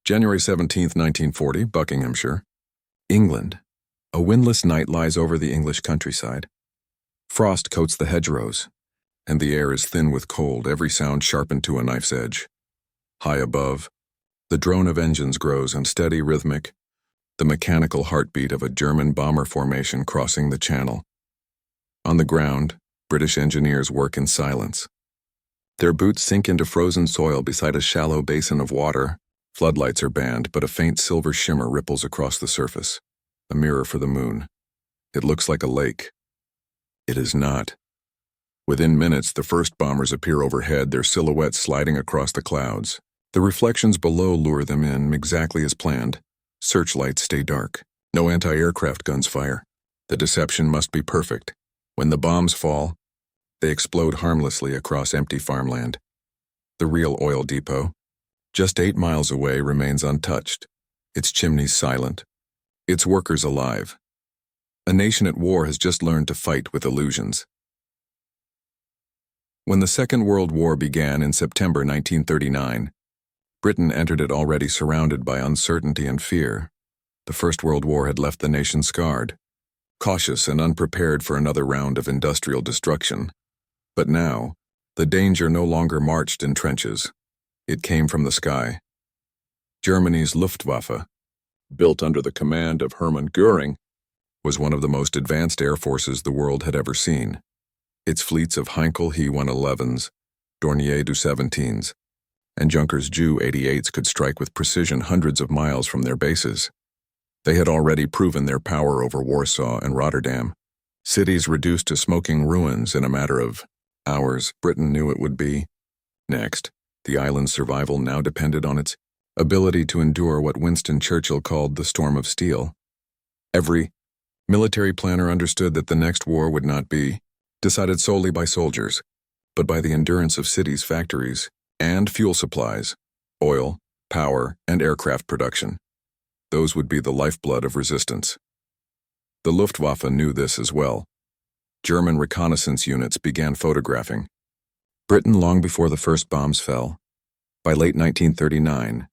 January 17, 1940, Buckinghamshire. England. A windless night lies over the English countryside. Frost coats the hedgerows, and the air is thin with cold, every sound sharpened to a knife's edge. High above, the drone of engines grows unsteady, rhythmic, the mechanical heartbeat of a German bomber formation crossing the Channel. On the ground, British engineers work in silence. Their boots sink into frozen soil beside a shallow basin of water. Floodlights are banned, but a faint silver shimmer ripples across the surface, a mirror for the moon. It looks like a lake. It is not. Within minutes, the first bombers appear overhead, their silhouettes sliding across the clouds. The reflections below lure them in exactly as planned. Searchlights stay dark. No anti-aircraft guns fire. The deception must be perfect. When the bombs fall, they explode harmlessly across empty farmland. The real oil depot, just 8 miles away, remains untouched, its chimneys silent, its workers alive. A nation at war has just learned to fight with illusions. When the Second World War began in September 1939, Britain entered it already surrounded by uncertainty and fear. The First World War had left the nation scarred, cautious and unprepared for another round of industrial destruction. But now, the danger no longer marched in trenches. It came from the sky. Germany's Luftwaffe, built under the command of Hermann Göring, was one of the most advanced air forces the world had ever seen. Its fleets of Heinkel He-111s, Dornier Du-17s, and Junkers Ju-88s could strike with precision hundreds of miles from their bases. They had already proven their power over Warsaw and Rotterdam, cities reduced to smoking ruins in a matter of hours. Britain knew it would be. Next, the island's survival now depended on its ability to endure what Winston Churchill called the storm of steel. Every military planner understood that the next war would not be decided solely by soldiers, but by the endurance of cities, factories, and fuel supplies, oil, power, and aircraft production. Those would be the lifeblood of resistance. The Luftwaffe knew this as well. German reconnaissance units began photographing Britain long before the first bombs fell. By late 1939,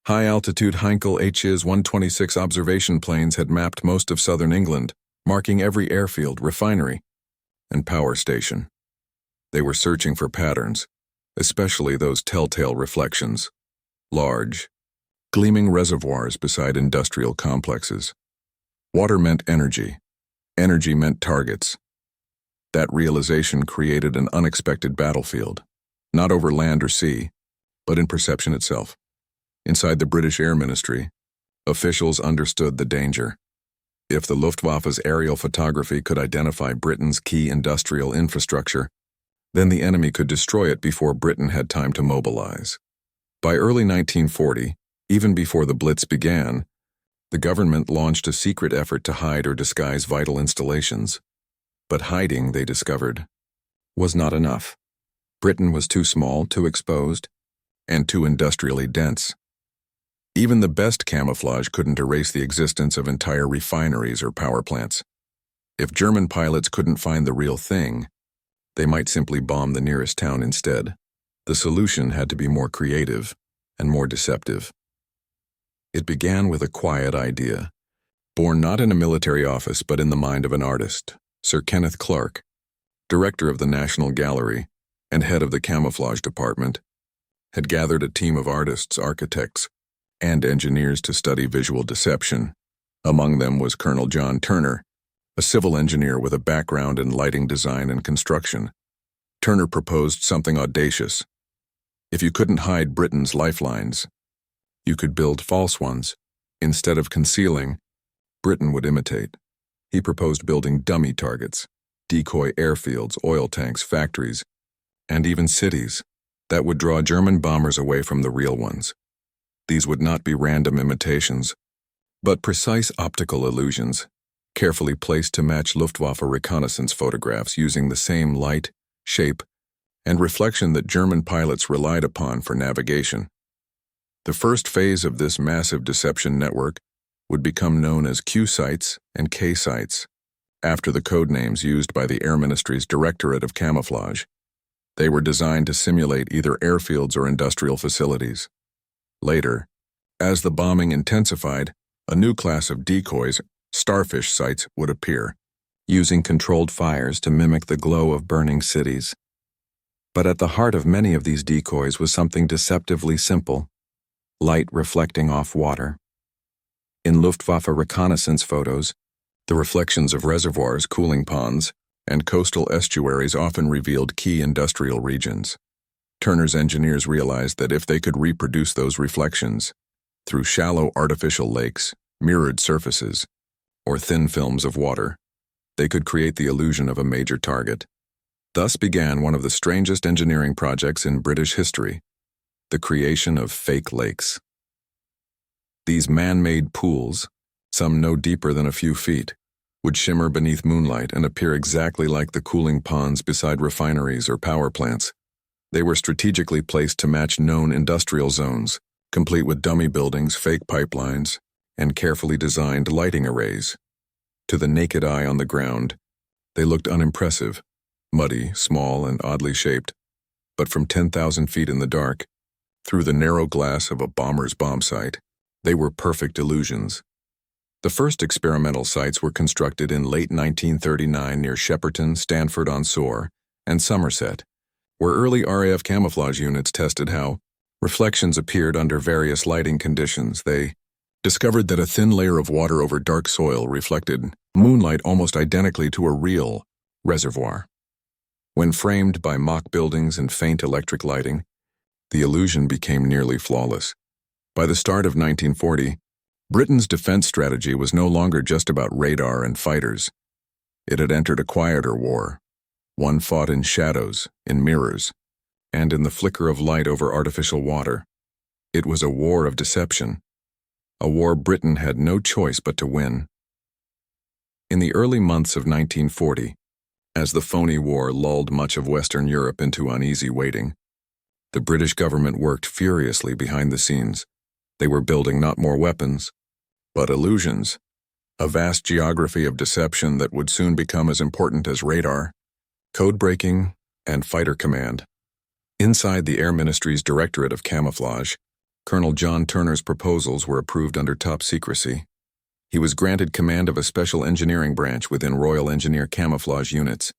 high-altitude Heinkel His-126 observation planes had mapped most of southern England, marking every airfield, refinery, and power station. They were searching for patterns, especially those telltale reflections, large, gleaming reservoirs beside industrial complexes. Water meant energy. Energy meant targets. That realization created an unexpected battlefield, not over land or sea, but in perception itself. Inside the British Air Ministry, officials understood the danger. If the Luftwaffe's aerial photography could identify Britain's key industrial infrastructure, then the enemy could destroy it before Britain had time to mobilize. By early 1940, even before the Blitz began, the government launched a secret effort to hide or disguise vital installations. But hiding, they discovered, was not enough. Britain was too small, too exposed, and too industrially dense. Even the best camouflage couldn't erase the existence of entire refineries or power plants. If German pilots couldn't find the real thing, they might simply bomb the nearest town instead. The solution had to be more creative and more deceptive. It began with a quiet idea, born not in a military office but in the mind of an artist. Sir Kenneth Clark, director of the National Gallery and head of the camouflage department, had gathered a team of artists, architects, and engineers to study visual deception. Among them was Colonel John Turner, a civil engineer with a background in lighting design and construction. Turner proposed something audacious. If you couldn't hide Britain's lifelines, you could build false ones. Instead of concealing, Britain would imitate. He proposed building dummy targets, decoy airfields, oil tanks, factories, and even cities that would draw German bombers away from the real ones. These would not be random imitations, but precise optical illusions, carefully placed to match Luftwaffe reconnaissance photographs using the same light, shape, and reflection that German pilots relied upon for navigation. The first phase of this massive deception network would become known as Q sites and K sites, after the code names used by the Air Ministry's Directorate of Camouflage. They were designed to simulate either airfields or industrial facilities. Later, As the bombing intensified, a new class of decoys, starfish sites, would appear, using controlled fires to mimic the glow of burning cities. But at the heart of many of these decoys was something deceptively simple: light reflecting off water. In Luftwaffe reconnaissance photos, the reflections of reservoirs, cooling ponds, and coastal estuaries often revealed key industrial regions. Turner's engineers realized that if they could reproduce those reflections through shallow artificial lakes, mirrored surfaces, or thin films of water, they could create the illusion of a major target. Thus began one of the strangest engineering projects in British history: the creation of fake lakes. These man-made pools, some no deeper than a few feet, would shimmer beneath moonlight and appear exactly like the cooling ponds beside refineries or power plants. They were strategically placed to match known industrial zones, complete with dummy buildings, fake pipelines, and carefully designed lighting arrays. To the naked eye on the ground, they looked unimpressive, muddy, small, and oddly shaped. But from 10,000 feet in the dark, through the narrow glass of a bomber's bomb sight, they were perfect illusions. The first experimental sites were constructed in late 1939 near Shepperton, Stanford-on-Soar, and Somerset, where early RAF camouflage units tested how reflections appeared under various lighting conditions. They discovered that a thin layer of water over dark soil reflected moonlight almost identically to a real reservoir. When framed by mock buildings and faint electric lighting, the illusion became nearly flawless. By the start of 1940, Britain's defense strategy was no longer just about radar and fighters. It had entered a quieter war, one fought in shadows, in mirrors, and in the flicker of light over artificial water. It was a war of deception, a war Britain had no choice but to win. In the early months of 1940, as the phony war lulled much of Western Europe into uneasy waiting, the British government worked furiously behind the scenes. They were building not more weapons, but illusions, a vast geography of deception that would soon become as important as radar, code breaking, and fighter command. Inside the Air Ministry's Directorate of Camouflage, Colonel John Turner's proposals were approved under top secrecy. He was granted command of a special engineering branch within Royal Engineer camouflage units,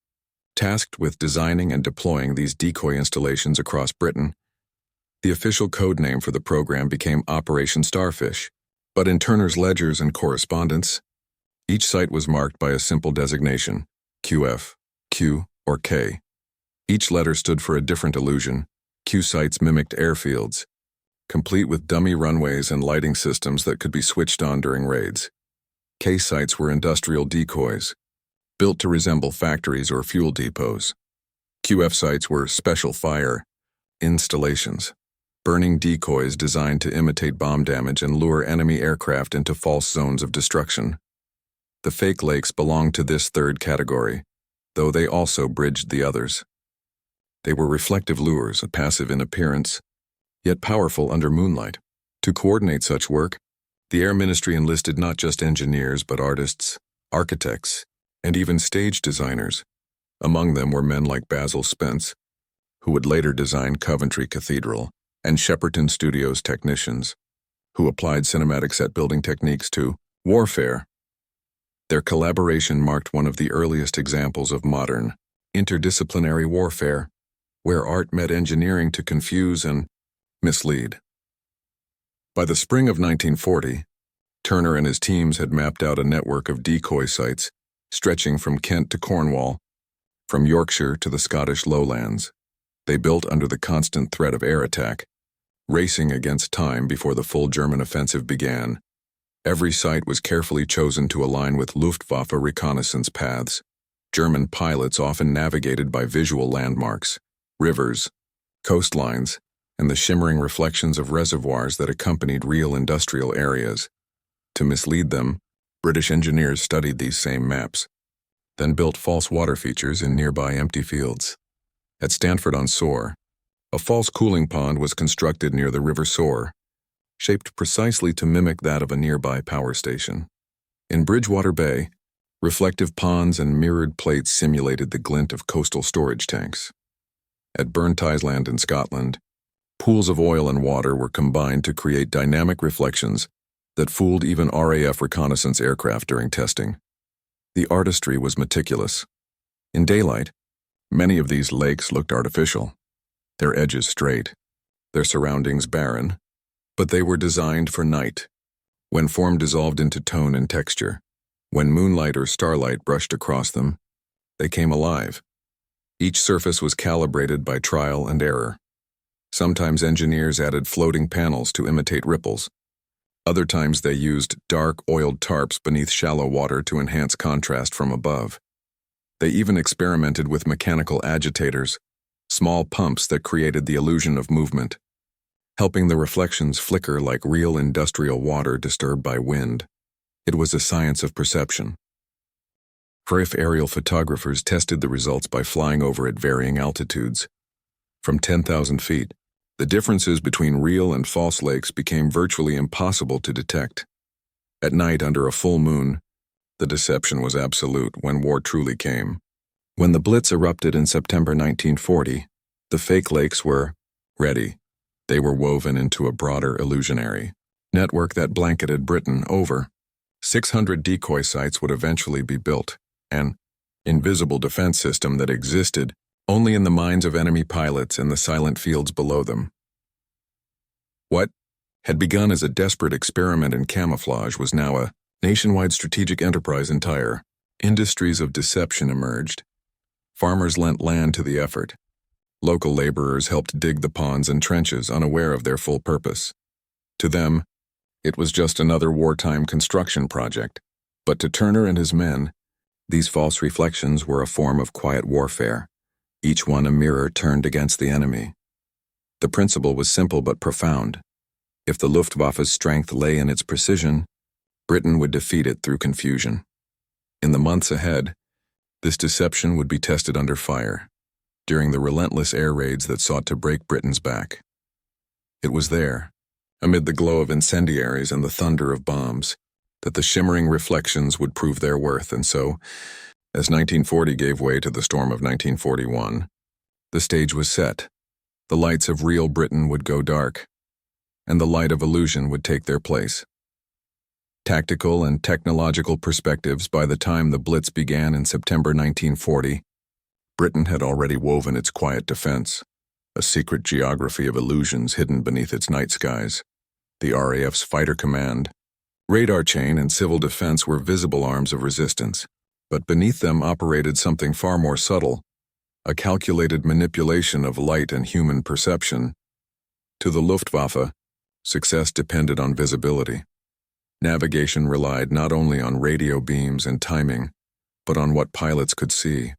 tasked with designing and deploying these decoy installations across Britain. The official code name for the program became Operation Starfish, but in Turner's ledgers and correspondence, each site was marked by a simple designation: QF, Q, or K. Each letter stood for a different illusion. Q sites mimicked airfields, complete with dummy runways and lighting systems that could be switched on during raids. K sites were industrial decoys, built to resemble factories or fuel depots. QF sites were special fire installations, burning decoys designed to imitate bomb damage and lure enemy aircraft into false zones of destruction. The fake lakes belonged to this third category, though they also bridged the others. They were reflective lures, passive in appearance, yet powerful under moonlight. To coordinate such work, the Air Ministry enlisted not just engineers but artists, architects, and even stage designers. Among them were men like Basil Spence, who would later design Coventry Cathedral, and Shepperton Studios technicians, who applied cinematic set-building techniques to warfare. Their collaboration marked one of the earliest examples of modern, interdisciplinary warfare, where art met engineering to confuse and mislead. By the spring of 1940, Turner and his teams had mapped out a network of decoy sites stretching from Kent to Cornwall, from Yorkshire to the Scottish lowlands. They built under the constant threat of air attack, racing against time before the full German offensive began. Every site was carefully chosen to align with Luftwaffe reconnaissance paths. German pilots often navigated by visual landmarks, rivers, coastlines, and the shimmering reflections of reservoirs that accompanied real industrial areas. To mislead them, British engineers studied these same maps, then built false water features in nearby empty fields. At Stanford-on-Soar, a false cooling pond was constructed near the River Soar, shaped precisely to mimic that of a nearby power station. In Bridgewater Bay, reflective ponds and mirrored plates simulated the glint of coastal storage tanks. At Burntisland in Scotland, Pools of oil and water were combined to create dynamic reflections that fooled even RAF reconnaissance aircraft during testing. The artistry was meticulous. In daylight, many of these lakes looked artificial, their edges straight, their surroundings barren, but they were designed for night, when form dissolved into tone and texture. When moonlight or starlight brushed across them, they came alive. Each surface was calibrated by trial and error. Sometimes engineers added floating panels to imitate ripples. Other times they used dark, oiled tarps beneath shallow water to enhance contrast from above. They even experimented with mechanical agitators, small pumps that created the illusion of movement, helping the reflections flicker like real industrial water disturbed by wind. It was a science of perception. RAF aerial photographers tested the results by flying over at varying altitudes. From 10,000 feet, the differences between real and false lakes became virtually impossible to detect. At night, under a full moon, the deception was absolute when war truly came. When the Blitz erupted in September 1940, the fake lakes were ready. They were woven into a broader illusionary network that blanketed Britain. Over 600 decoy sites would eventually be built, an invisible defense system that existed only in the minds of enemy pilots and the silent fields below them. What had begun as a desperate experiment in camouflage was now a nationwide strategic enterprise. Entire industries of deception emerged. Farmers lent land to the effort. Local laborers helped dig the ponds and trenches, unaware of their full purpose. To them, it was just another wartime construction project. But to Turner and his men, these false reflections were a form of quiet warfare, each one a mirror turned against the enemy. The principle was simple but profound. If the Luftwaffe's strength lay in its precision, Britain would defeat it through confusion. In the months ahead, this deception would be tested under fire, during the relentless air raids that sought to break Britain's back. It was there, amid the glow of incendiaries and the thunder of bombs, that the shimmering reflections would prove their worth. And so, as 1940 gave way to the storm of 1941, the stage was set. The lights of real Britain would go dark, and the light of illusion would take their place. Tactical and technological perspectives. By the time the Blitz began in September 1940, Britain had already woven its quiet defense, a secret geography of illusions hidden beneath its night skies. The RAF's fighter command, radar chain, and civil defense were visible arms of resistance, but beneath them operated something far more subtle, a calculated manipulation of light and human perception. To the Luftwaffe, success depended on visibility. Navigation relied not only on radio beams and timing, but on what pilots could see.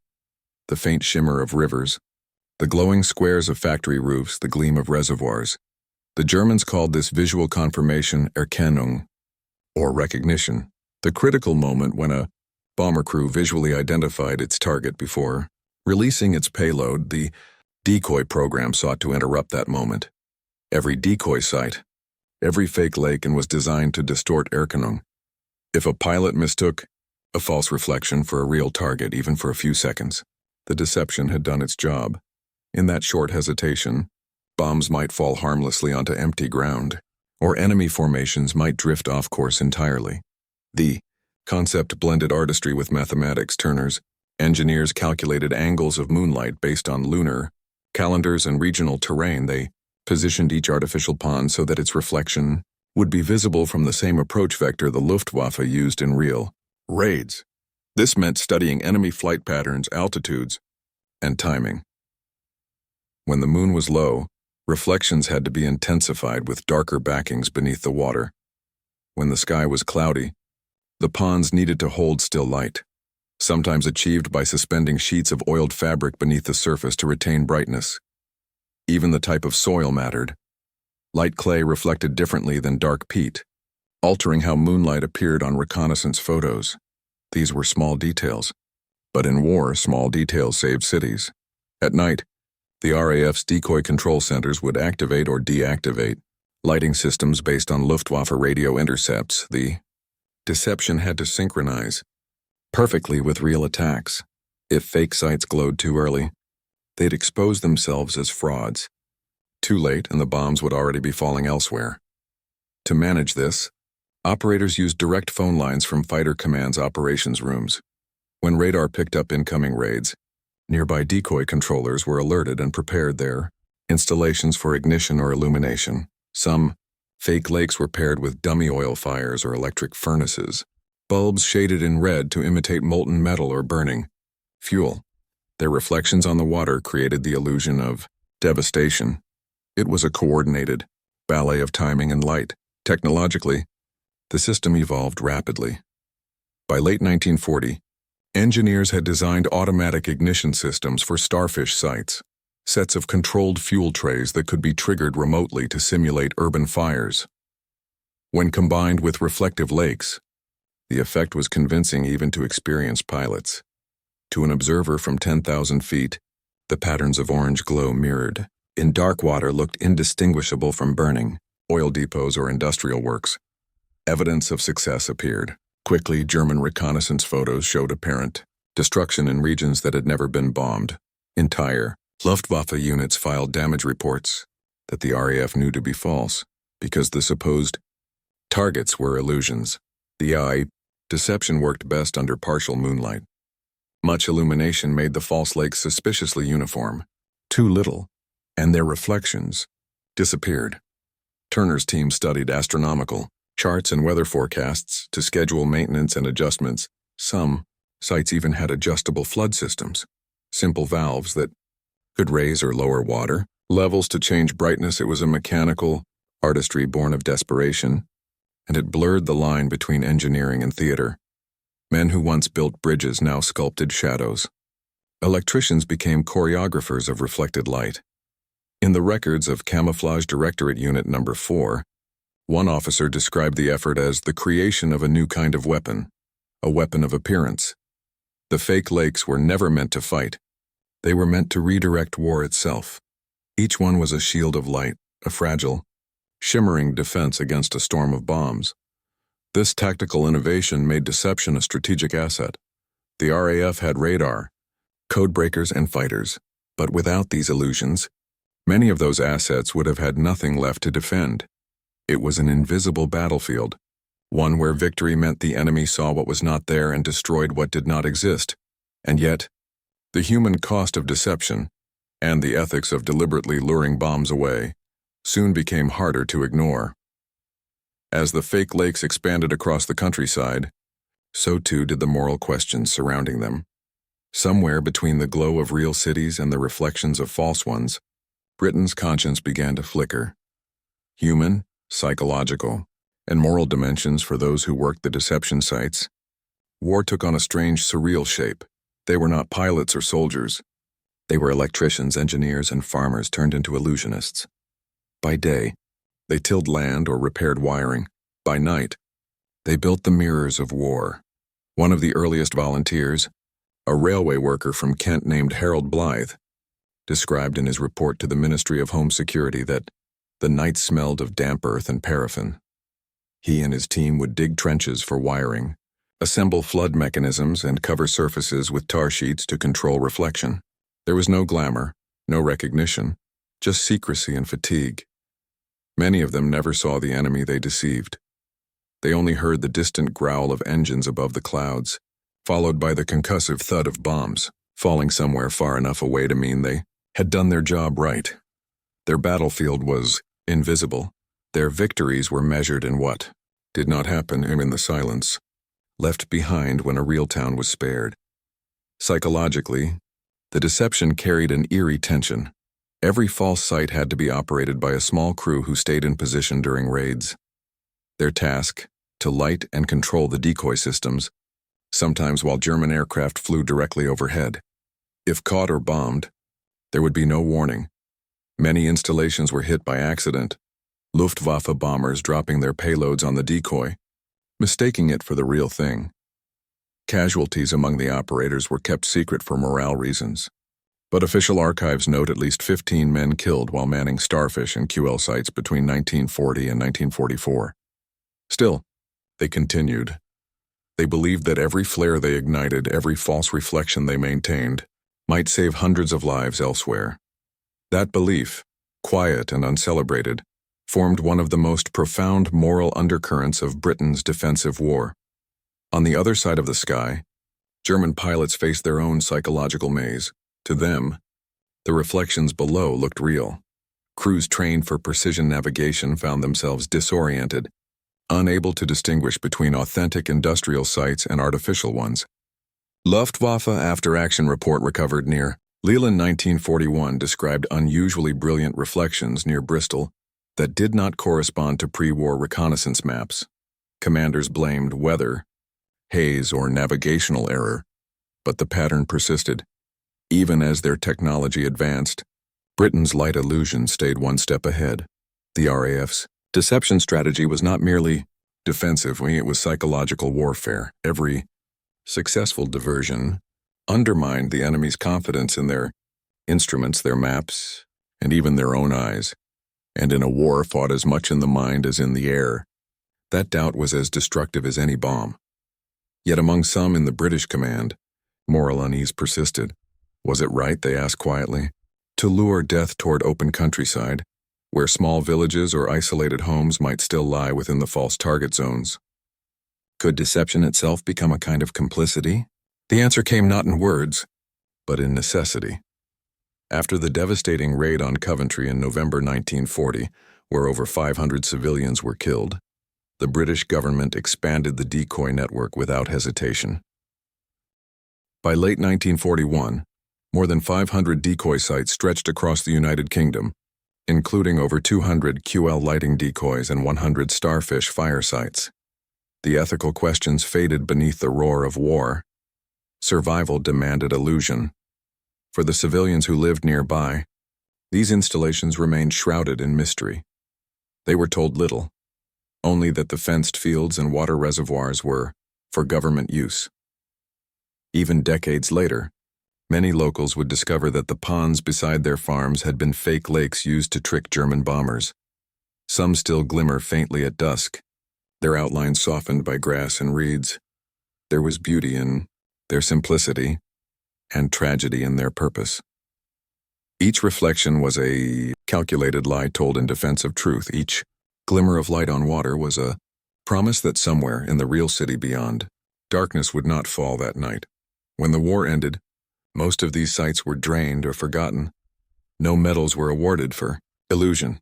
The faint shimmer of rivers, the glowing squares of factory roofs, the gleam of reservoirs. The Germans called this visual confirmation Erkennung, or recognition, the critical moment when a bomber crew visually identified its target before releasing its payload. The decoy program sought to interrupt that moment. Every decoy site, every fake lake, and was designed to distort Erkennung. If a pilot mistook a false reflection for a real target, even for a few seconds, the deception had done its job. In that short hesitation, bombs might fall harmlessly onto empty ground, or enemy formations might drift off course entirely. The concept blended artistry with mathematics. Turner's engineers calculated angles of moonlight based on lunar calendars and regional terrain. They positioned each artificial pond so that its reflection would be visible from the same approach vector the Luftwaffe used in real raids. This meant studying enemy flight patterns, altitudes, and timing. When the moon was low, reflections had to be intensified with darker backings beneath the water. When the sky was cloudy, the ponds needed to hold still light, sometimes achieved by suspending sheets of oiled fabric beneath the surface to retain brightness. Even the type of soil mattered. Light clay reflected differently than dark peat, altering how moonlight appeared on reconnaissance photos. These were small details, but in war, small details saved cities. At night, the RAF's decoy control centers would activate or deactivate lighting systems based on Luftwaffe radio intercepts. The deception had to synchronize perfectly with real attacks. If fake sites glowed too early, they'd expose themselves as frauds. Too late, and the bombs would already be falling elsewhere. To manage this, operators used direct phone lines from Fighter Command's operations rooms. When radar picked up incoming raids, nearby decoy controllers were alerted and prepared their installations for ignition or illumination. Some fake lakes were paired with dummy oil fires or electric furnaces, bulbs shaded in red to imitate molten metal or burning fuel. Their reflections on the water created the illusion of devastation. It was a coordinated ballet of timing and light. Technologically, the system evolved rapidly. By late 1940, engineers had designed automatic ignition systems for starfish sites, sets of controlled fuel trays that could be triggered remotely to simulate urban fires. When combined with reflective lakes, the effect was convincing even to experienced pilots. To an observer from 10,000 feet, the patterns of orange glow mirrored in dark water looked indistinguishable from burning oil depots or industrial works. Evidence of success appeared. Quickly, German reconnaissance photos showed apparent destruction in regions that had never been bombed. Entire Luftwaffe units filed damage reports that the RAF knew to be false because the supposed targets were illusions. The eye deception worked best under partial moonlight. Much illumination made the false lakes suspiciously uniform. Too little, and their reflections disappeared. Turner's team studied astronomical charts and weather forecasts to schedule maintenance and adjustments. Some sites even had adjustable flood systems, simple valves that could raise or lower water levels to change brightness. It was a mechanical artistry born of desperation, and it blurred the line between engineering and theater. Men who once built bridges now sculpted shadows. Electricians became choreographers of reflected light. In the records of Camouflage Directorate Unit No. 4, one officer described the effort as the creation of a new kind of weapon, a weapon of appearance. The fake lakes were never meant to fight. They were meant to redirect war itself. Each one was a shield of light, a fragile, shimmering defense against a storm of bombs. This tactical innovation made deception a strategic asset. The RAF had radar, codebreakers, and fighters, but without these illusions, many of those assets would have had nothing left to defend. It was an invisible battlefield, one where victory meant the enemy saw what was not there and destroyed what did not exist. And yet, the human cost of deception, and the ethics of deliberately luring bombs away, soon became harder to ignore. As the fake lakes expanded across the countryside, so too did the moral questions surrounding them. Somewhere between the glow of real cities and the reflections of false ones, Britain's conscience began to flicker. Human, psychological, and moral dimensions for those who worked the deception sites. War took on a strange, surreal shape. They were not pilots or soldiers. They were electricians, engineers, and farmers turned into illusionists. By day, they tilled land or repaired wiring. By night, they built the mirrors of war. One of the earliest volunteers, a railway worker from Kent named Harold Blythe, described in his report to the Ministry of Home Security that the night smelled of damp earth and paraffin. He and his team would dig trenches for wiring, assemble flood mechanisms, and cover surfaces with tar sheets to control reflection. There was no glamour, no recognition, just secrecy and fatigue. Many of them never saw the enemy they deceived. They only heard the distant growl of engines above the clouds, followed by the concussive thud of bombs, falling somewhere far enough away to mean they had done their job right. Their battlefield was invisible. Their victories were measured in what did not happen in the silence, left behind when a real town was spared. Psychologically, the deception carried an eerie tension. Every false site had to be operated by a small crew who stayed in position during raids. Their task, to light and control the decoy systems, sometimes while German aircraft flew directly overhead. If caught or bombed, there would be no warning. Many installations were hit by accident, Luftwaffe bombers dropping their payloads on the decoy, mistaking it for the real thing. Casualties among the operators were kept secret for morale reasons, but official archives note at least 15 men killed while manning Starfish and QL sites between 1940 and 1944. Still, they continued. They believed that every flare they ignited, every false reflection they maintained, might save hundreds of lives elsewhere. That belief, quiet and uncelebrated, formed one of the most profound moral undercurrents of Britain's defensive war. On the other side of the sky, German pilots faced their own psychological maze. To them, the reflections below looked real. Crews trained for precision navigation found themselves disoriented, unable to distinguish between authentic industrial sites and artificial ones. Luftwaffe after-action report recovered near Leland 1941 described unusually brilliant reflections near Bristol that did not correspond to pre-war reconnaissance maps. Commanders blamed weather, haze, or navigational error, but the pattern persisted. Even as their technology advanced, Britain's light illusion stayed one step ahead. The RAF's deception strategy was not merely defensive, it was psychological warfare. Every successful diversion undermined the enemy's confidence in their instruments, their maps, and even their own eyes. And in a war fought as much in the mind as in the air, that doubt was as destructive as any bomb. Yet among some in the British command, moral unease persisted. Was it right, they asked quietly, to lure death toward open countryside, where small villages or isolated homes might still lie within the false target zones? Could deception itself become a kind of complicity? The answer came not in words, but in necessity. After the devastating raid on Coventry in November 1940, where over 500 civilians were killed, the British government expanded the decoy network without hesitation. By late 1941, more than 500 decoy sites stretched across the United Kingdom, including over 200 QL lighting decoys and 100 starfish fire sites. The ethical questions faded beneath the roar of war. Survival demanded illusion. For the civilians who lived nearby, these installations remained shrouded in mystery. They were told little, only that the fenced fields and water reservoirs were for government use. Even decades later, many locals would discover that the ponds beside their farms had been fake lakes used to trick German bombers. Some still glimmer faintly at dusk, their outlines softened by grass and reeds. There was beauty in their simplicity and tragedy in their purpose. Each reflection was a calculated lie told in defense of truth. Each glimmer of light on water was a promise that somewhere in the real city beyond, darkness would not fall that night. When the war ended, most of these sites were drained or forgotten. No medals were awarded for illusion.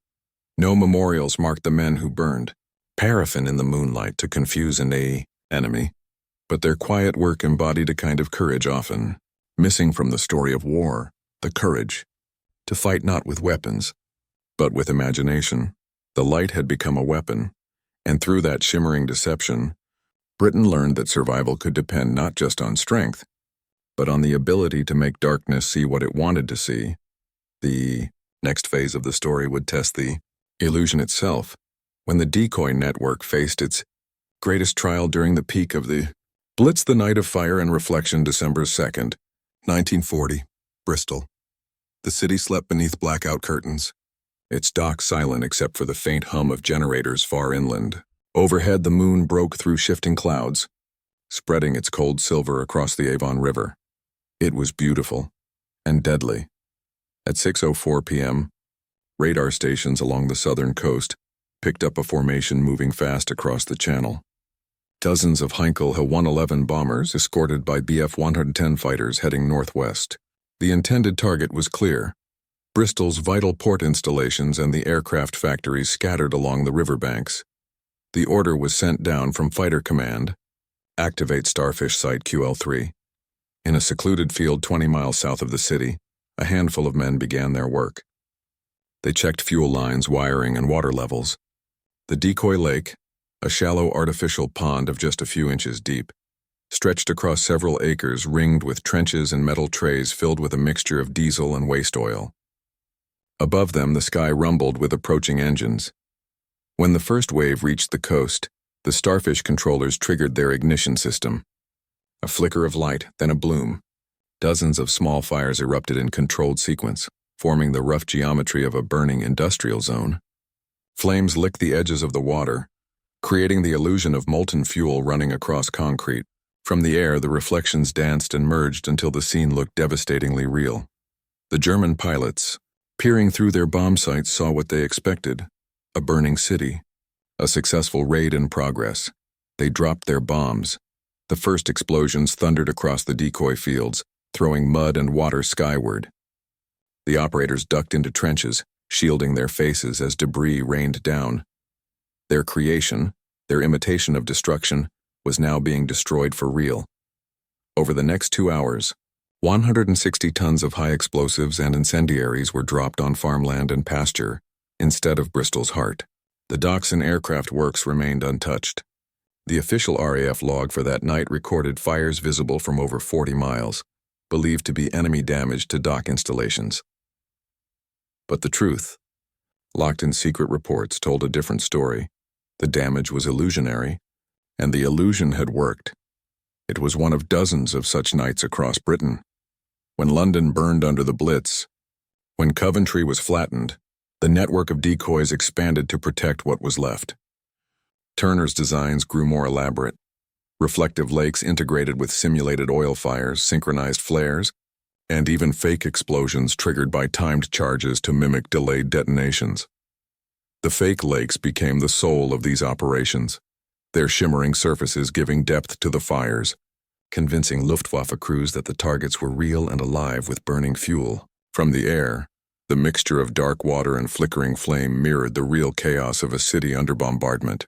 No memorials marked the men who burned paraffin in the moonlight to confuse an enemy. But their quiet work embodied a kind of courage often missing from the story of war, the courage to fight not with weapons, but with imagination. The light had become a weapon, and through that shimmering deception, Britain learned that survival could depend not just on strength, but on the ability to make darkness see what it wanted to see. The next phase of the story would test the illusion itself, when the decoy network faced its greatest trial during the peak of the Blitz. The night of fire and reflection, December 2nd, 1940, Bristol. The city slept beneath blackout curtains, its docks silent except for the faint hum of generators far inland. Overhead, the moon broke through shifting clouds, spreading its cold silver across the Avon River. It was beautiful and deadly. At 6:04 p.m., radar stations along the southern coast picked up a formation moving fast across the channel. Dozens of Heinkel He-111 bombers escorted by Bf-110 fighters heading northwest. The intended target was clear: Bristol's vital port installations and the aircraft factories scattered along the riverbanks. The order was sent down from Fighter Command: activate Starfish Site QL3. In a secluded field 20 miles south of the city, a handful of men began their work. They checked fuel lines, wiring, and water levels. The decoy lake, a shallow artificial pond of just a few inches deep, stretched across several acres ringed with trenches and metal trays filled with a mixture of diesel and waste oil. Above them, the sky rumbled with approaching engines. When the first wave reached the coast, the Starfish controllers triggered their ignition system. A flicker of light, then a bloom. Dozens of small fires erupted in controlled sequence, forming the rough geometry of a burning industrial zone. Flames licked the edges of the water, creating the illusion of molten fuel running across concrete. From the air, the reflections danced and merged until the scene looked devastatingly real. The German pilots, Peering through their bomb sights saw what they expected: a burning city. A successful raid in progress. They dropped their bombs. The first explosions thundered across the decoy fields, throwing mud and water skyward. The operators ducked into trenches, shielding their faces as debris rained down. Their creation, their imitation of destruction, was now being destroyed for real. Over the next 2 hours, 160 tons of high explosives and incendiaries were dropped on farmland and pasture, instead of Bristol's heart. The docks and aircraft works remained untouched. The official RAF log for that night recorded fires visible from over 40 miles, believed to be enemy damage to dock installations. But the truth, locked in secret reports, told a different story. The damage was illusionary, and the illusion had worked. It was one of dozens of such nights across Britain. When London burned under the Blitz, when Coventry was flattened, the network of decoys expanded to protect what was left. Turner's designs grew more elaborate. Reflective lakes integrated with simulated oil fires, synchronized flares, and even fake explosions triggered by timed charges to mimic delayed detonations. The fake lakes became the soul of these operations, their shimmering surfaces giving depth to the fires, convincing Luftwaffe crews that the targets were real and alive with burning fuel. From the air, the mixture of dark water and flickering flame mirrored the real chaos of a city under bombardment.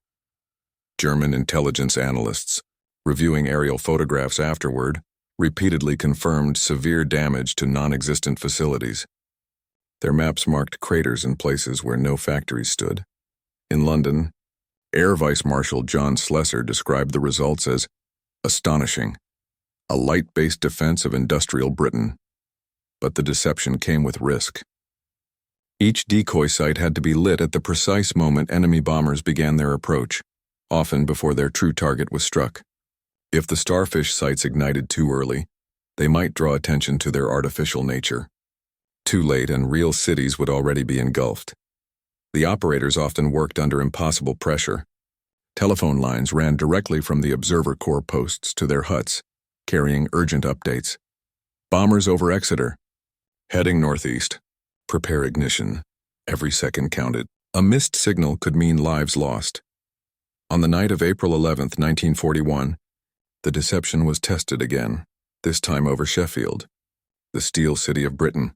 German intelligence analysts, reviewing aerial photographs afterward, repeatedly confirmed severe damage to non-existent facilities. Their maps marked craters in places where no factories stood. In London, Air Vice Marshal John Slessor described the results as astonishing, a light-based defense of industrial Britain. But the deception came with risk. Each decoy site had to be lit at the precise moment enemy bombers began their approach, often before their true target was struck. If the starfish sites ignited too early, they might draw attention to their artificial nature. Too late and real cities would already be engulfed. The operators often worked under impossible pressure. Telephone lines ran directly from the observer corps posts to their huts, carrying urgent updates. Bombers over Exeter. Heading northeast. Prepare ignition. Every second counted. A missed signal could mean lives lost. On the night of April 11, 1941, the deception was tested again, this time over Sheffield, the steel city of Britain.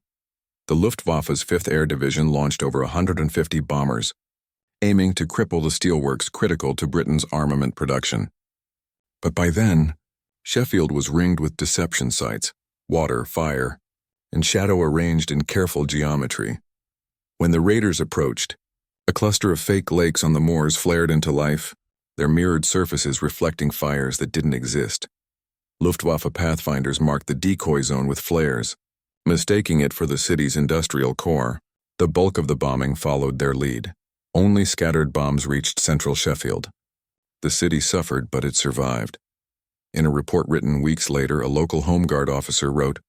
The Luftwaffe's 5th Air Division launched over 150 bombers, aiming to cripple the steelworks critical to Britain's armament production. But by then, Sheffield was ringed with deception sites, water, fire, and shadow arranged in careful geometry. When the raiders approached, a cluster of fake lakes on the moors flared into life, their mirrored surfaces reflecting fires that didn't exist. Luftwaffe pathfinders marked the decoy zone with flares. Mistaking it for the city's industrial core, the bulk of the bombing followed their lead. Only scattered bombs reached central Sheffield. The city suffered, but it survived. In a report written weeks later, a local Home Guard officer wrote,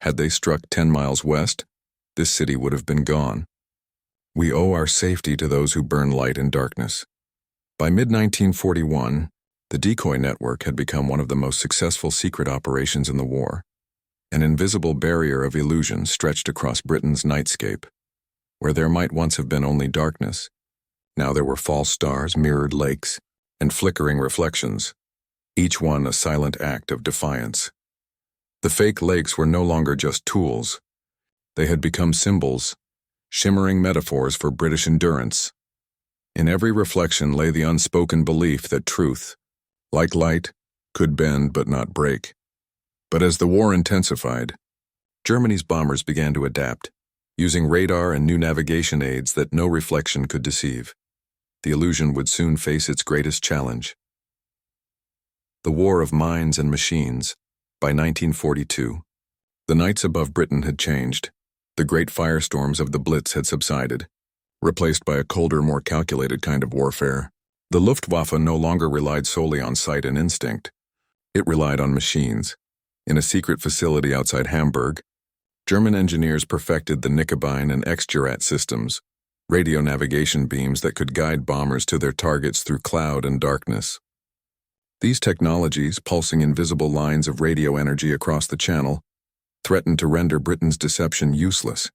"Had they struck 10 miles west, this city would have been gone. We owe our safety to those who burn light in darkness." By mid-1941, the decoy network had become one of the most successful secret operations in the war. An invisible barrier of illusion stretched across Britain's nightscape. Where there might once have been only darkness, now there were false stars, mirrored lakes, and flickering reflections, each one a silent act of defiance. The fake lakes were no longer just tools. They had become symbols, shimmering metaphors for British endurance. In every reflection lay the unspoken belief that truth, like light, could bend but not break. But as the war intensified, Germany's bombers began to adapt, using radar and new navigation aids that no reflection could deceive. The illusion would soon face its greatest challenge. The War of Mines and Machines. By 1942, the nights above Britain had changed. The great firestorms of the Blitz had subsided, replaced by a colder, more calculated kind of warfare. The Luftwaffe no longer relied solely on sight and instinct. It relied on machines. In a secret facility outside Hamburg, German engineers perfected the Knickebein and X-Jurat systems, radio navigation beams that could guide bombers to their targets through cloud and darkness. These technologies, pulsing invisible lines of radio energy across the channel, threatened to render Britain's deception useless.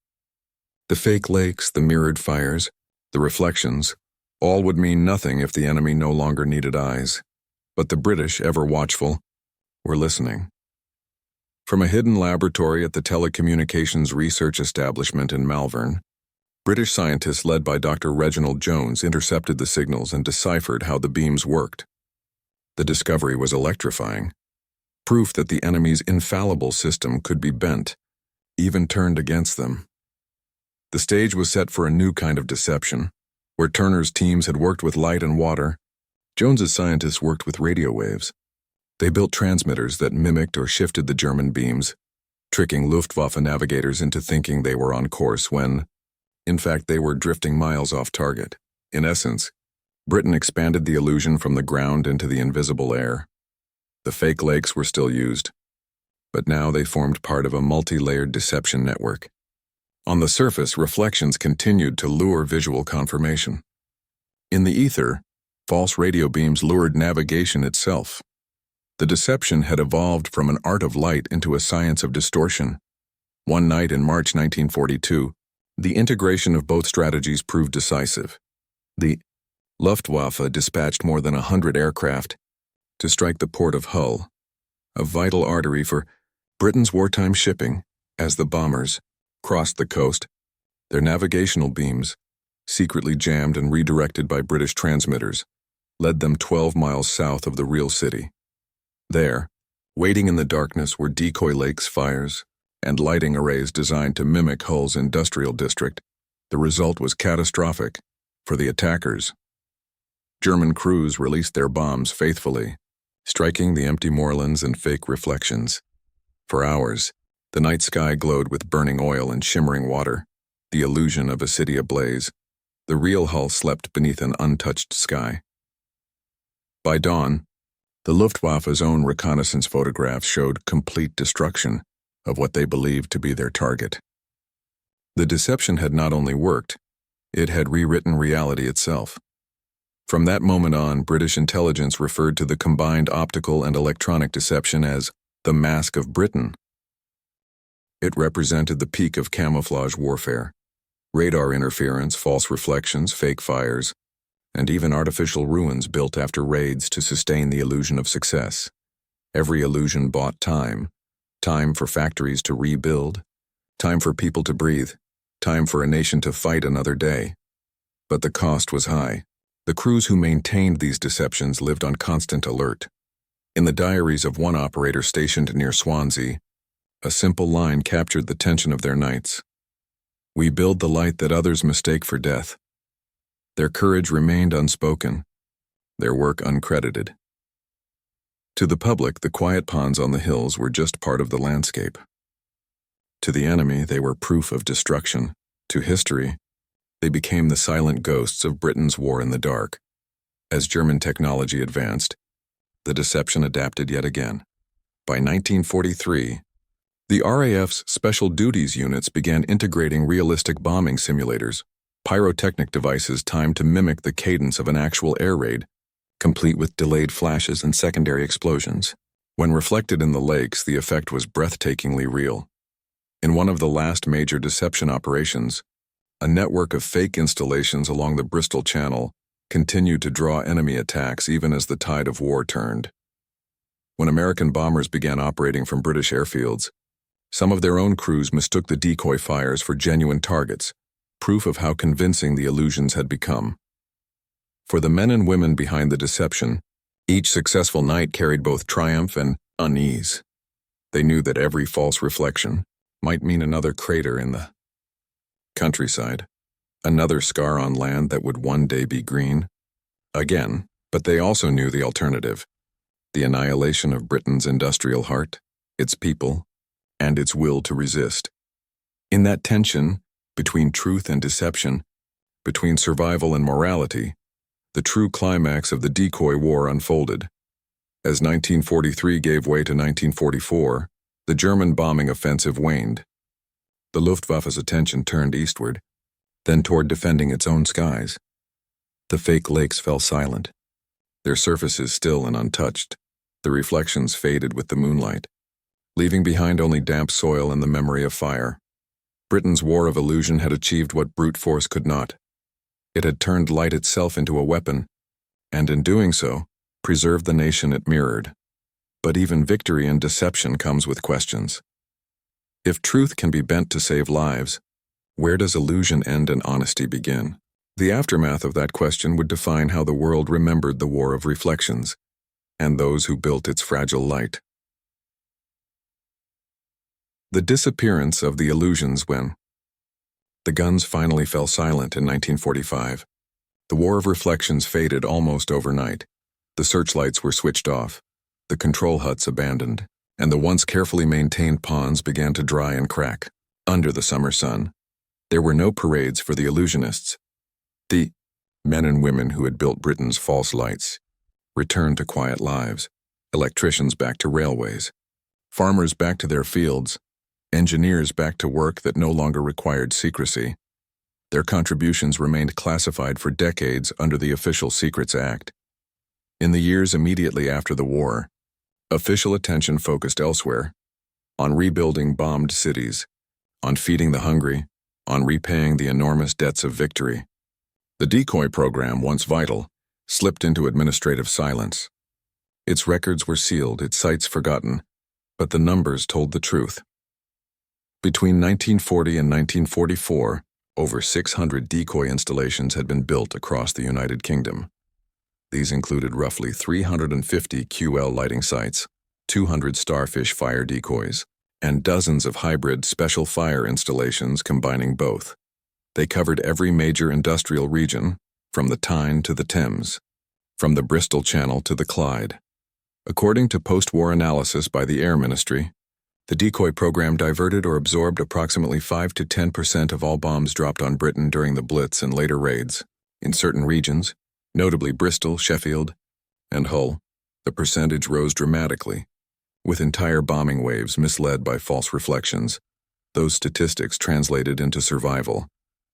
The fake lakes, the mirrored fires, the reflections, all would mean nothing if the enemy no longer needed eyes. But the British, ever watchful, were listening. From a hidden laboratory at the Telecommunications Research Establishment in Malvern, British scientists led by Dr. Reginald Jones intercepted the signals and deciphered how the beams worked. The discovery was electrifying, proof that the enemy's infallible system could be bent, even turned against them. The stage was set for a new kind of deception. Where Turner's teams had worked with light and water, Jones's scientists worked with radio waves. They built transmitters that mimicked or shifted the German beams, tricking Luftwaffe navigators into thinking they were on course when, in fact, they were drifting miles off target. In essence, Britain expanded the illusion from the ground into the invisible air. The fake lakes were still used, but now they formed part of a multi-layered deception network. On the surface, reflections continued to lure visual confirmation. In the ether, false radio beams lured navigation itself. The deception had evolved from an art of light into a science of distortion. One night in March 1942, the integration of both strategies proved decisive. The Luftwaffe dispatched more than 100 aircraft to strike the port of Hull, a vital artery for Britain's wartime shipping. As the bombers crossed the coast, their navigational beams, secretly jammed and redirected by British transmitters, led them 12 miles south of the real city. There, waiting in the darkness, were decoy lakes, fires, and lighting arrays designed to mimic Hull's industrial district. The result was catastrophic for the attackers. German crews released their bombs faithfully, striking the empty moorlands and fake reflections. For hours, the night sky glowed with burning oil and shimmering water, the illusion of a city ablaze. The real Hull slept beneath an untouched sky. By dawn, the Luftwaffe's own reconnaissance photographs showed complete destruction of what they believed to be their target. The deception had not only worked, it had rewritten reality itself. From that moment on, British intelligence referred to the combined optical and electronic deception as the Mask of Britain. It represented the peak of camouflage warfare. Radar interference, false reflections, fake fires, and even artificial ruins built after raids to sustain the illusion of success. Every illusion bought time. Time for factories to rebuild, time for people to breathe, time for a nation to fight another day. But the cost was high. The crews who maintained these deceptions lived on constant alert. In the diaries of one operator stationed near Swansea, a simple line captured the tension of their nights. "We build the light that others mistake for death." Their courage remained unspoken, their work uncredited. To the public, the quiet ponds on the hills were just part of the landscape. To the enemy, they were proof of destruction. To history, they became the silent ghosts of Britain's war in the dark. As German technology advanced, the deception adapted yet again. By 1943, the RAF's Special Duties units began integrating realistic bombing simulators, pyrotechnic devices timed to mimic the cadence of an actual air raid, complete with delayed flashes and secondary explosions. When reflected in the lakes, the effect was breathtakingly real. In one of the last major deception operations, a network of fake installations along the Bristol Channel continued to draw enemy attacks even as the tide of war turned. When American bombers began operating from British airfields, some of their own crews mistook the decoy fires for genuine targets, proof of how convincing the illusions had become. For the men and women behind the deception, each successful night carried both triumph and unease. They knew that every false reflection might mean another crater in the countryside, another scar on land that would one day be green again, but they also knew the alternative, the annihilation of Britain's industrial heart, its people, and its will to resist. In that tension between truth and deception, between survival and morality, the true climax of the decoy war unfolded. As 1943 gave way to 1944, the German bombing offensive waned. The Luftwaffe's attention turned eastward, then toward defending its own skies. The fake lakes fell silent, their surfaces still and untouched. The reflections faded with the moonlight, leaving behind only damp soil and the memory of fire. Britain's war of illusion had achieved what brute force could not. It had turned light itself into a weapon, and in doing so, preserved the nation it mirrored. But even victory in deception comes with questions. If truth can be bent to save lives, where does illusion end and honesty begin? The aftermath of that question would define how the world remembered the War of Reflections, and those who built its fragile light. The disappearance of the illusions when the guns finally fell silent in 1945. The War of Reflections faded almost overnight. The searchlights were switched off, the control huts abandoned, and the once carefully maintained ponds began to dry and crack. Under the summer sun, there were no parades for the illusionists. The men and women who had built Britain's false lights returned to quiet lives, electricians back to railways, farmers back to their fields, engineers back to work that no longer required secrecy. Their contributions remained classified for decades under the Official Secrets Act. In the years immediately after the war, official attention focused elsewhere, on rebuilding bombed cities, on feeding the hungry, on repaying the enormous debts of victory. The decoy program, once vital, slipped into administrative silence. Its records were sealed, its sites forgotten, but the numbers told the truth. Between 1940 and 1944, over 600 decoy installations had been built across the United Kingdom. These included roughly 350 QL lighting sites, 200 starfish fire decoys, and dozens of hybrid special fire installations combining both. They covered every major industrial region, from the Tyne to the Thames, from the Bristol Channel to the Clyde. According to post-war analysis by the Air Ministry, the decoy program diverted or absorbed approximately 5 to 10% of all bombs dropped on Britain during the Blitz and later raids. In certain regions, notably Bristol, Sheffield, and Hull, the percentage rose dramatically, with entire bombing waves misled by false reflections. Those statistics translated into survival.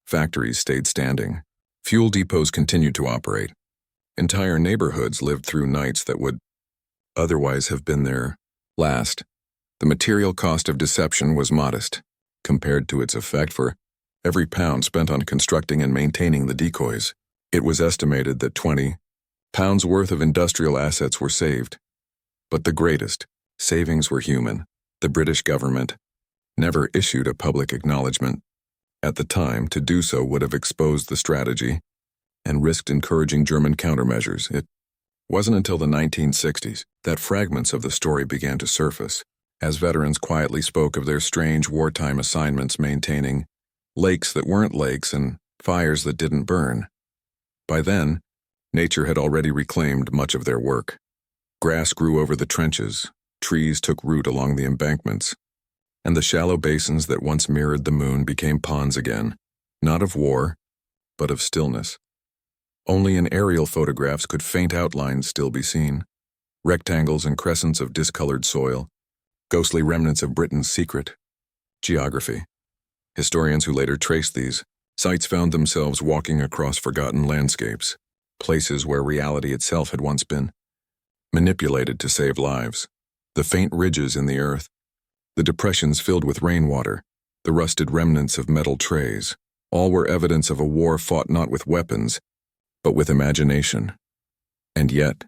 Factories stayed standing. Fuel depots continued to operate. Entire neighborhoods lived through nights that would otherwise have been their last. The material cost of deception was modest, compared to its effect for every pound spent on constructing and maintaining the decoys. It was estimated that £20 worth of industrial assets were saved. But the greatest savings were human. The British government never issued a public acknowledgement. At the time, to do so would have exposed the strategy and risked encouraging German countermeasures. It wasn't until the 1960s that fragments of the story began to surface, as veterans quietly spoke of their strange wartime assignments maintaining lakes that weren't lakes and fires that didn't burn. By then, nature had already reclaimed much of their work. Grass grew over the trenches, trees took root along the embankments, and the shallow basins that once mirrored the moon became ponds again, not of war, but of stillness. Only in aerial photographs could faint outlines still be seen, rectangles and crescents of discolored soil, ghostly remnants of Britain's secret geography. Historians who later traced these sites found themselves walking across forgotten landscapes, places where reality itself had once been manipulated to save lives. The faint ridges in the earth, the depressions filled with rainwater, the rusted remnants of metal trays, all were evidence of a war fought not with weapons, but with imagination. And yet,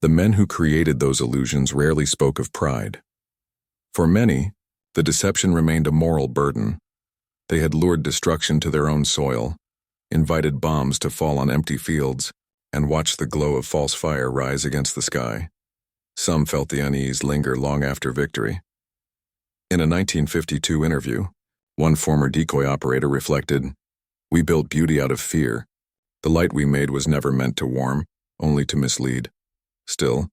the men who created those illusions rarely spoke of pride. For many, the deception remained a moral burden. They had lured destruction to their own soil, invited bombs to fall on empty fields, and watched the glow of false fire rise against the sky. Some felt the unease linger long after victory. In a 1952 interview, one former decoy operator reflected, "We built beauty out of fear. The light we made was never meant to warm, only to mislead." Still,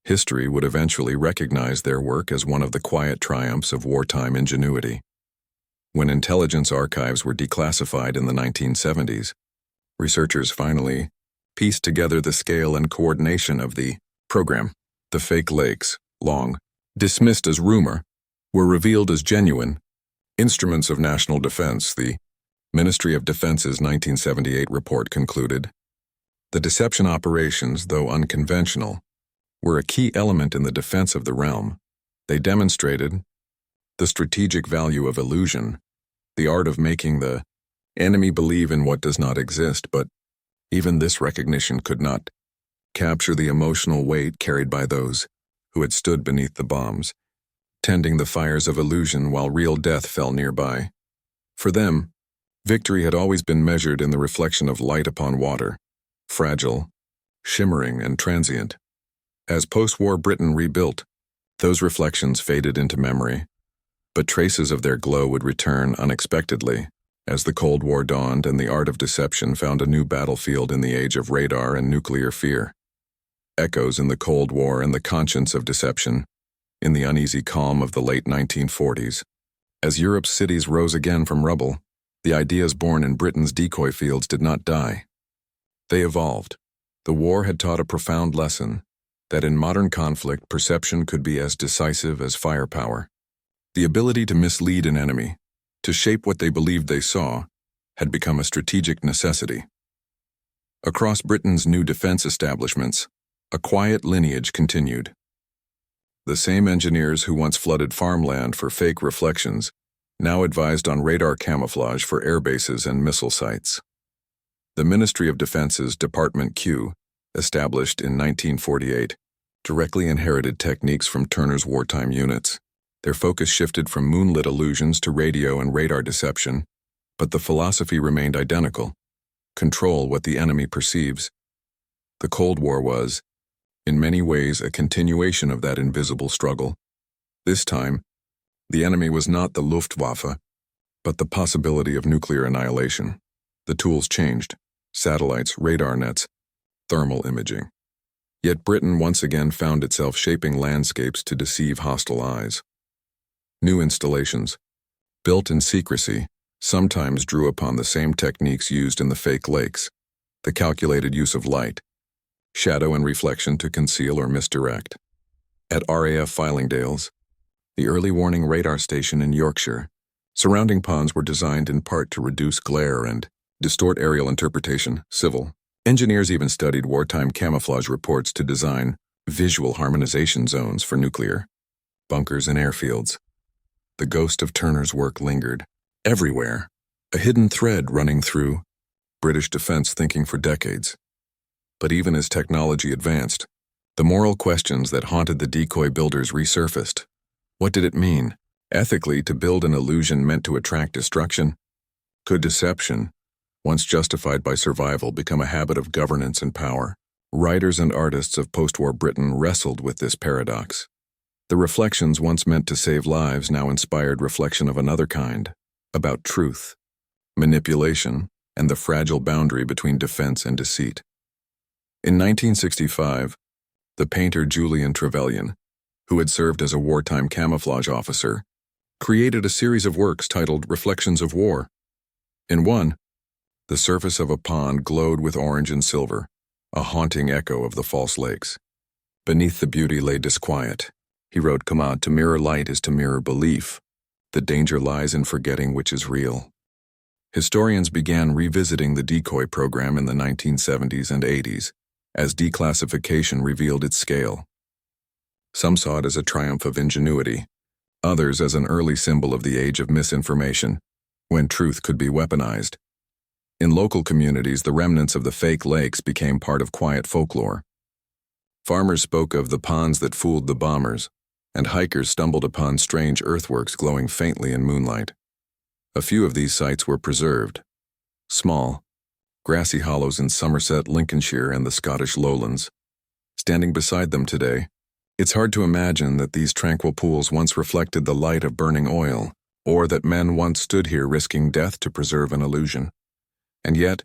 history would eventually recognize their work as one of the quiet triumphs of wartime ingenuity. When intelligence archives were declassified in the 1970s, researchers finally pieced together the scale and coordination of the program. The fake lakes, long dismissed as rumor, were revealed as genuine instruments of national defense. The Ministry of Defense's 1978 report concluded, "The deception operations, though unconventional, were a key element in the defense of the realm. They demonstrated the strategic value of illusion the art of making the enemy believe in what does not exist, but even this recognition could not capture the emotional weight carried by those who had stood beneath the bombs, tending the fires of illusion while real death fell nearby. For them, victory had always been measured in the reflection of light upon water, fragile, shimmering, and transient. As post-war Britain rebuilt, those reflections faded into memory, but traces of their glow would return unexpectedly as the Cold War dawned and the art of deception found a new battlefield in the age of radar and nuclear fear. Echoes in the Cold War and the conscience of deception, in the uneasy calm of the late 1940s. As Europe's cities rose again from rubble, the ideas born in Britain's decoy fields did not die. They evolved. The war had taught a profound lesson, that in modern conflict perception could be as decisive as firepower. The ability to mislead an enemy, to shape what they believed they saw, had become a strategic necessity. Across Britain's new defense establishments, a quiet lineage continued. The same engineers who once flooded farmland for fake reflections now advised on radar camouflage for air bases and missile sites. The Ministry of Defense's Department Q, established in 1948, directly inherited techniques from Turner's wartime units. Their focus shifted from moonlit illusions to radio and radar deception, but the philosophy remained identical: control what the enemy perceives. The Cold War was, in many ways, a continuation of that invisible struggle. This time, the enemy was not the Luftwaffe, but the possibility of nuclear annihilation. The tools changed: satellites, radar nets, thermal imaging. Yet Britain once again found itself shaping landscapes to deceive hostile eyes. New installations, built in secrecy, sometimes drew upon the same techniques used in the fake lakes: the calculated use of light, shadow and reflection to conceal or misdirect. At RAF Fylingdales, the early warning radar station in Yorkshire, surrounding ponds were designed in part to reduce glare and distort aerial interpretation. Civil engineers even studied wartime camouflage reports to design visual harmonization zones for nuclear bunkers and airfields. The ghost of Turner's work lingered everywhere, a hidden thread running through British defense thinking for decades. But even as technology advanced, the moral questions that haunted the decoy builders resurfaced. What did it mean, ethically, to build an illusion meant to attract destruction? Could deception, once justified by survival, become a habit of governance and power? Writers and artists of post-war Britain wrestled with this paradox. The reflections once meant to save lives now inspired reflection of another kind, about truth, manipulation, and the fragile boundary between defense and deceit. In 1965, the painter Julian Trevelyan, who had served as a wartime camouflage officer, created a series of works titled Reflections of War. In one, the surface of a pond glowed with orange and silver, a haunting echo of the false lakes. Beneath the beauty lay disquiet. He wrote, "To mirror light is to mirror belief. The danger lies in forgetting which is real." Historians began revisiting the decoy program in the 1970s and 80s, as declassification revealed its scale. Some saw it as a triumph of ingenuity, others as an early symbol of the age of misinformation, when truth could be weaponized. In local communities, the remnants of the fake lakes became part of quiet folklore. Farmers spoke of the ponds that fooled the bombers, and hikers stumbled upon strange earthworks glowing faintly in moonlight. A few of these sites were preserved: small, grassy hollows in Somerset, Lincolnshire, and the Scottish lowlands. Standing beside them today, it's hard to imagine that these tranquil pools once reflected the light of burning oil, or that men once stood here risking death to preserve an illusion. And yet,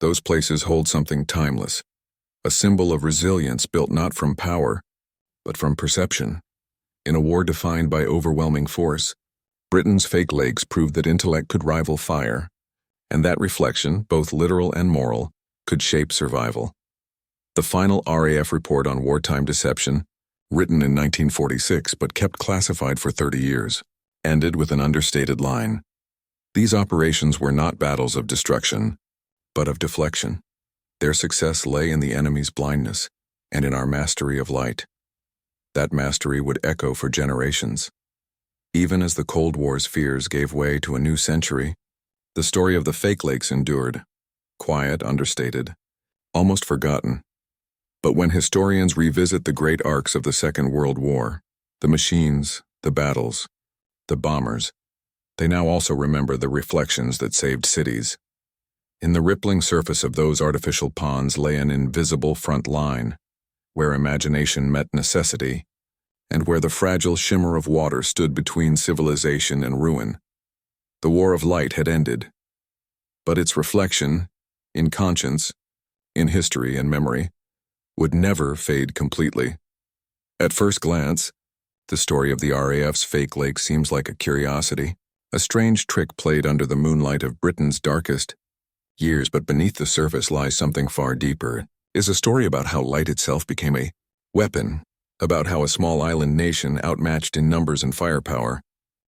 those places hold something timeless, a symbol of resilience built not from power, but from perception. In a war defined by overwhelming force, Britain's fake lakes proved that intellect could rival fire, and that reflection, both literal and moral, could shape survival. The final RAF report on wartime deception, written in 1946 but kept classified for 30 years, ended with an understated line: "These operations were not battles of destruction, but of deflection. Their success lay in the enemy's blindness and in our mastery of light." That mastery would echo for generations. Even as the Cold War's fears gave way to a new century, the story of the fake lakes endured. Quiet, understated, almost forgotten. But when historians revisit the great arcs of the Second World War, the machines, the battles, the bombers, they now also remember the reflections that saved cities. In the rippling surface of those artificial ponds lay an invisible front line, where imagination met necessity, and where the fragile shimmer of water stood between civilization and ruin. The War of Light had ended, but its reflection, in conscience, in history and memory, would never fade completely. At first glance, the story of the RAF's fake lake seems like a curiosity, a strange trick played under the moonlight of Britain's darkest years, but beneath the surface lies something far deeper. Is a story about how light itself became a weapon, about how a small island nation, outmatched in numbers and firepower,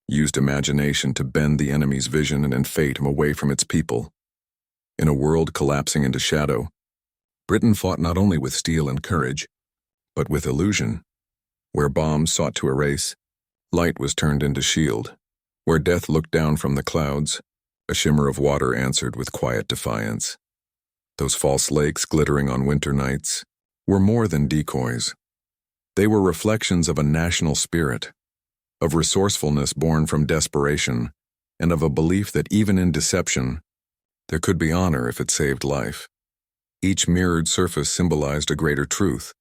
used imagination to bend the enemy's vision and fate him away from its people. In a world collapsing into shadow, Britain fought not only with steel and courage, but with illusion. Where bombs sought to erase, light was turned into shield. Where death looked down from the clouds, a shimmer of water answered with quiet defiance. Those false lakes glittering on winter nights were more than decoys. They were reflections of a national spirit, of resourcefulness born from desperation, and of a belief that even in deception, there could be honor if it saved life. Each mirrored surface symbolized a greater truth,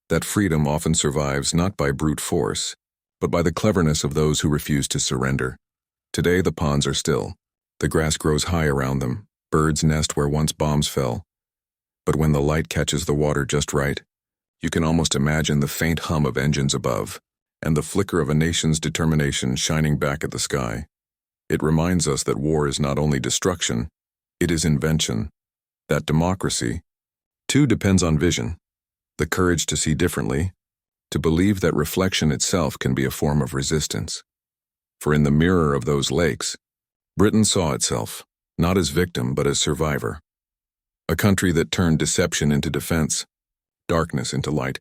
that freedom often survives not by brute force, but by the cleverness of those who refuse to surrender. Today the ponds are still. The grass grows high around them, birds nest where once bombs fell. But when the light catches the water just right, you can almost imagine the faint hum of engines above, and the flicker of a nation's determination shining back at the sky. It reminds us that war is not only destruction, it is invention. That democracy, too, depends on vision, the courage to see differently, to believe that reflection itself can be a form of resistance. For in the mirror of those lakes, Britain saw itself, not as victim but as survivor. A country that turned deception into defense, darkness into light,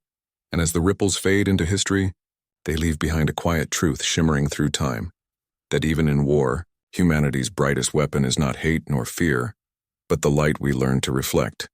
and as the ripples fade into history, they leave behind a quiet truth shimmering through time, that even in war, humanity's brightest weapon is not hate nor fear, but the light we learn to reflect.